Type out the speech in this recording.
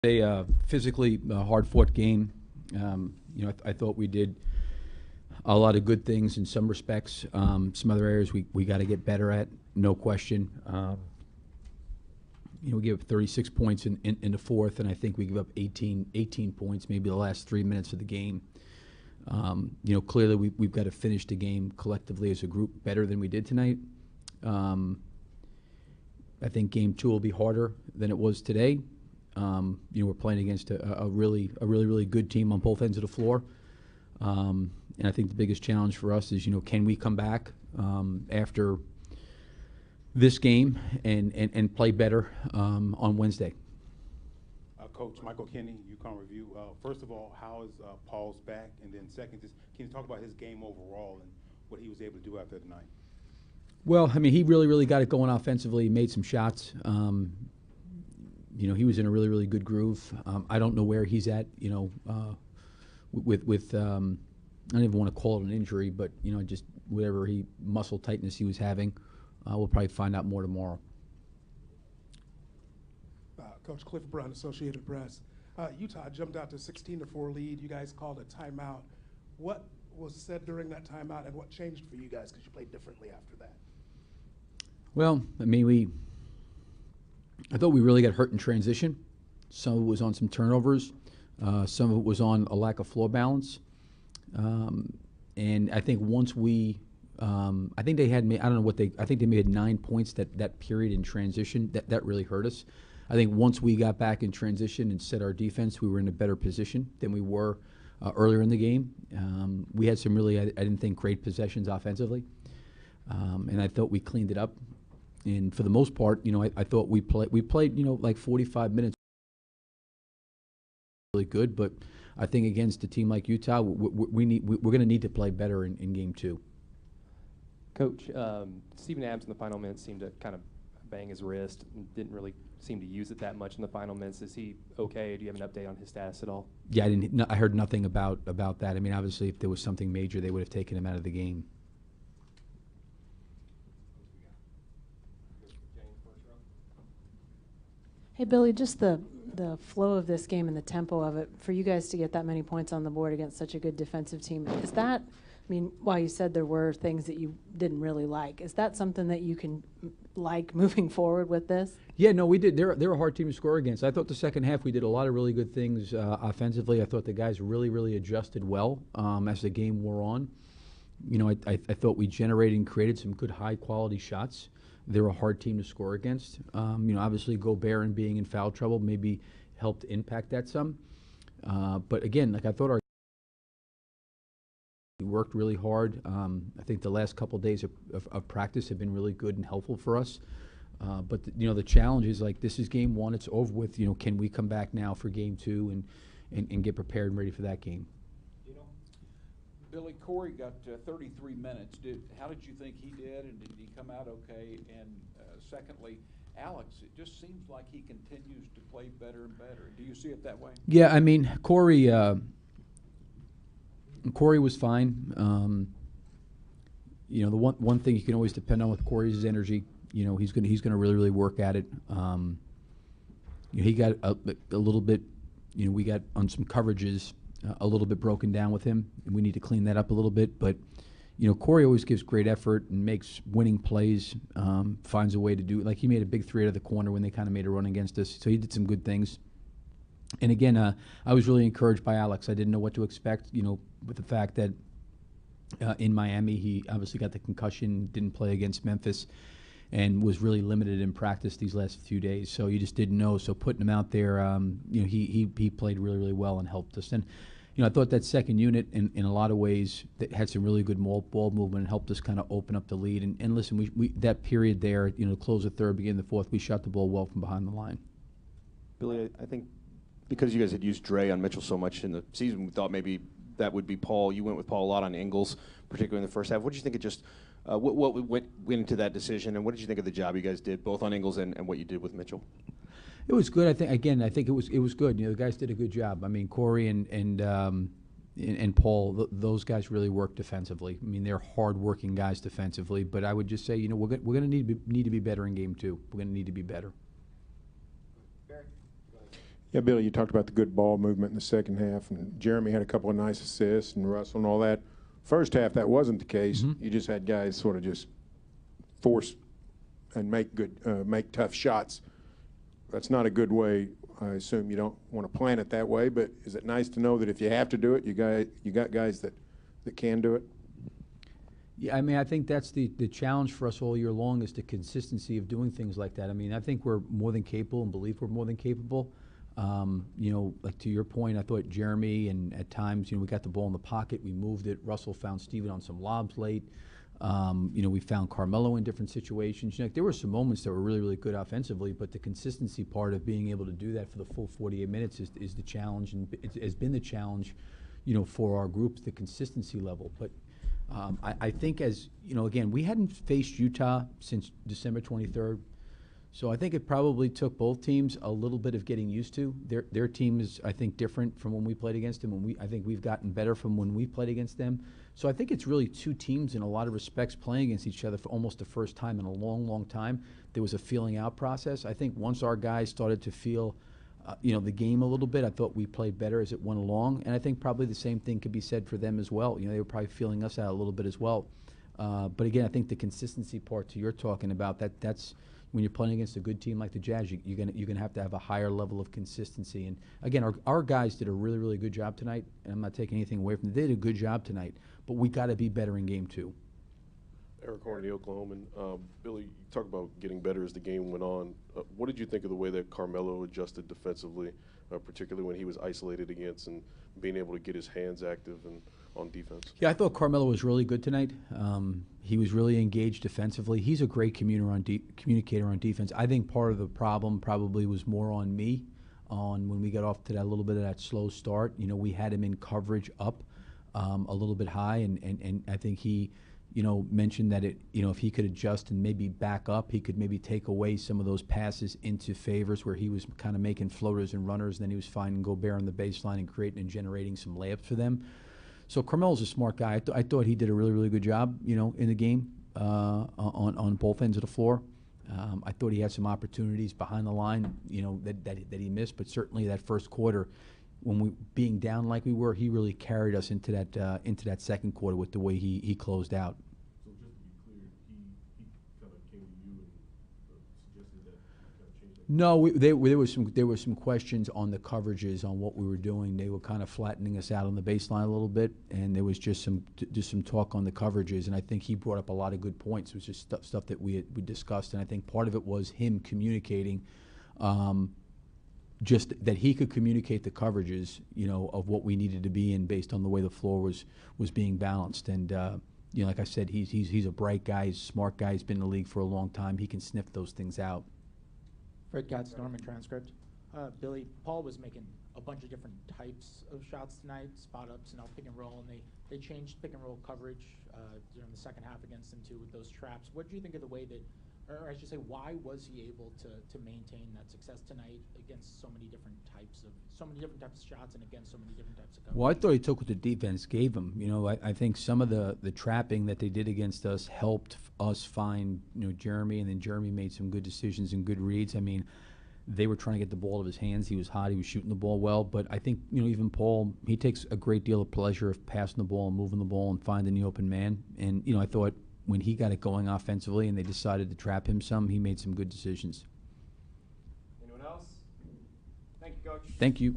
A physically hard-fought game. I thought we did a lot of good things in some respects. Some other areas we got to get better at, no question. We gave up 36 points in the fourth, and I think we gave up 18 points maybe the last 3 minutes of the game. Clearly we've got to finish the game collectively as a group better than we did tonight. I think game 2 will be harder than it was today. We're playing against a really good team on both ends of the floor. And I think the biggest challenge for us is, can we come back after this game and play better on Wednesday? Coach Michael Kinney, UConn Review. First of all, how is Paul's back? And then second, just can you talk about his game overall and what he was able to do out there tonight? Well, I mean, he really got it going offensively. He made some shots. He was in a really good groove. I don't know where he's at, with I don't even want to call it an injury, but, just whatever muscle tightness he was having. We'll probably find out more tomorrow. Coach Cliff Brown, Associated Press. Utah jumped out to 16-4 lead. You guys called a timeout. What was said during that timeout, and what changed for you guys because you played differently after that? Well, I mean, I thought we really got hurt in transition. Some of it was on some turnovers. Some of it was on a lack of floor balance. And I think once we I think they had, I don't know what I think they made 9 points that period in transition. That really hurt us. I think once we got back in transition and set our defense, we were in a better position than we were earlier in the game. We had some really, I didn't think, great possessions offensively. And I thought we cleaned it up. And for the most part, I thought we played, like 45 minutes really good. But I think against a team like Utah, we're going to need to play better in game 2. Coach, Steven Adams in the final minutes seemed to kind of bang his wrist and didn't really seem to use it that much in the final minutes. Is he okay? Do you have an update on his status at all? Yeah, I heard nothing about that. I mean, obviously, if there was something major, they would have taken him out of the game. Hey, Billy, just the flow of this game and the tempo of it, for you guys to get that many points on the board against such a good defensive team, is that, I mean, while you said there were things that you didn't really like, is that something that you can like moving forward with this? Yeah, no, we did. They're a hard team to score against. I thought the second half we did a lot of really good things offensively. I thought the guys really adjusted well as the game wore on. I thought we generated and created some good high-quality shots. They're a hard team to score against. Obviously Gobert and being in foul trouble maybe helped impact that some. But again, I thought we worked really hard. I think the last couple of days of practice have been really good and helpful for us. But the challenge is, this is game 1. It's over with. Can we come back now for game 2 and get prepared and ready for that game? Billy, Corey got 33 minutes. How did you think he did, and did he come out okay? And secondly, Alex, it just seems like he continues to play better and better. Do you see it that way? Yeah, I mean, Corey was fine. The one thing you can always depend on with Corey is his energy. He's gonna really work at it. He got a little bit. We got on some coverages a little bit broken down with him, and we need to clean that up a little bit. But Corey always gives great effort and makes winning plays. Finds a way to do it. Like, he made a big 3 out of the corner when they kind of made a run against us. So he did some good things. And again, I was really encouraged by Alex. I didn't know what to expect. With the fact that in Miami he obviously got the concussion, didn't play against Memphis, and was really limited in practice these last few days. So you just didn't know. So putting him out there, he played really well and helped us. And I thought that second unit, in a lot of ways, that had some really good ball movement and helped us kind of open up the lead. And listen, we that period there, close the third, begin the fourth, we shot the ball well from behind the line. Billy, I think because you guys had used Dre on Mitchell so much in the season, we thought maybe that would be Paul. You went with Paul a lot on Ingles, particularly in the first half. What did you think of just what went into that decision, and what did you think of the job you guys did, both on Ingles and what you did with Mitchell? It was good. I think it was good. The guys did a good job. I mean, Corey and Paul, those guys really work defensively. I mean, they're hard-working guys defensively. But I would just say, we're going to need to be better in game 2. We're going to need to be better. Yeah, Billy, you talked about the good ball movement in the second half, and Jeremy had a couple of nice assists, and Russell and all that. First half, that wasn't the case. Mm-hmm. You just had guys sort of just force and make tough shots. That's not a good way. I assume you don't want to plan it that way, but is it nice to know that if you have to do it, you got guys that can do it? Yeah, I mean, I think that's the challenge for us all year long is the consistency of doing things like that. I mean, I think we're more than capable and believe we're more than capable. You know, like to your point, I thought Jeremy and at times, you know, we got the ball in the pocket, we moved it. Russell found Steven on some lobs late. You know, we found Carmelo in different situations. You know, there were some moments that were really, really good offensively, but the consistency part of being able to do that for the full 48 minutes is the challenge, and it has been the challenge, you know, for our groups, the consistency level. But I think as, you know, again, we hadn't faced Utah since December 23rd. So I think it probably took both teams a little bit of getting used to. Their team is, I think, different from when we played against them. I think we've gotten better from when we played against them. So I think it's really two teams in a lot of respects playing against each other for almost the first time in a long, long time. There was a feeling out process. I think once our guys started to feel, you know, the game a little bit, I thought we played better as it went along. And I think probably the same thing could be said for them as well. You know, they were probably feeling us out a little bit as well. But again, I think the consistency part to you're talking about, that's when you're playing against a good team like the Jazz, you're gonna have to have a higher level of consistency. And again, our guys did a really, really good job tonight, and I'm not taking anything away from them. They did a good job tonight, but we got to be better in game two. Eric Horn, the Oklahoman. Billy, you talk about getting better as the game went on. What did you think of the way that Carmelo adjusted defensively, particularly when he was isolated against and being able to get his hands active and on defense? Yeah, I thought Carmelo was really good tonight. He was really engaged defensively. He's a great communicator on defense. I think part of the problem probably was more on me on when we got off to that little bit of that slow start. You know, we had him in coverage up a little bit high, and I think he, you know, mentioned that if he could adjust and maybe back up, he could maybe take away some of those passes into Favors where he was kind of making floaters and runners, and then he was finding Gobert on the baseline and creating and generating some layups for them. So Carmelo's a smart guy. I thought he did a really, really good job, you know, in the game on both ends of the floor. I thought he had some opportunities behind the line, you know, that he missed. But certainly that first quarter, when we being down like we were, he really carried us into that second quarter with the way he closed out. So just to be clear, he kind of came to you and suggested that you kind of change that? No, there were some questions on the coverages on what we were doing. They were kind of flattening us out on the baseline a little bit, and there was just some talk on the coverages. And I think he brought up a lot of good points. It was just stuff that we discussed, and I think part of it was him communicating. Just that he could communicate the coverages, you know, of what we needed to be in based on the way the floor was being balanced. And you know, like I said, he's a bright guy, he's a smart guy. He's been in the league for a long time. He can sniff those things out. Fred Katz, Norman Transcript. Billy, Paul was making a bunch of different types of shots tonight, spot ups and out pick and roll, and they changed pick and roll coverage during the second half against them too with those traps. What do you think of the way that, or I should say, why was he able to maintain that success tonight against so many different types of shots and against so many different types of coverage? Well, I thought he took what the defense gave him. You know, I think some of the trapping that they did against us helped us find, you know, Jeremy, and then Jeremy made some good decisions and good reads. I mean, they were trying to get the ball out of his hands. He was hot. He was shooting the ball well. But I think, you know, even Paul, he takes a great deal of pleasure of passing the ball and moving the ball and finding the open man. And, you know, I thought when he got it going offensively and they decided to trap him some, he made some good decisions. Anyone else? Thank you, Coach. Thank you.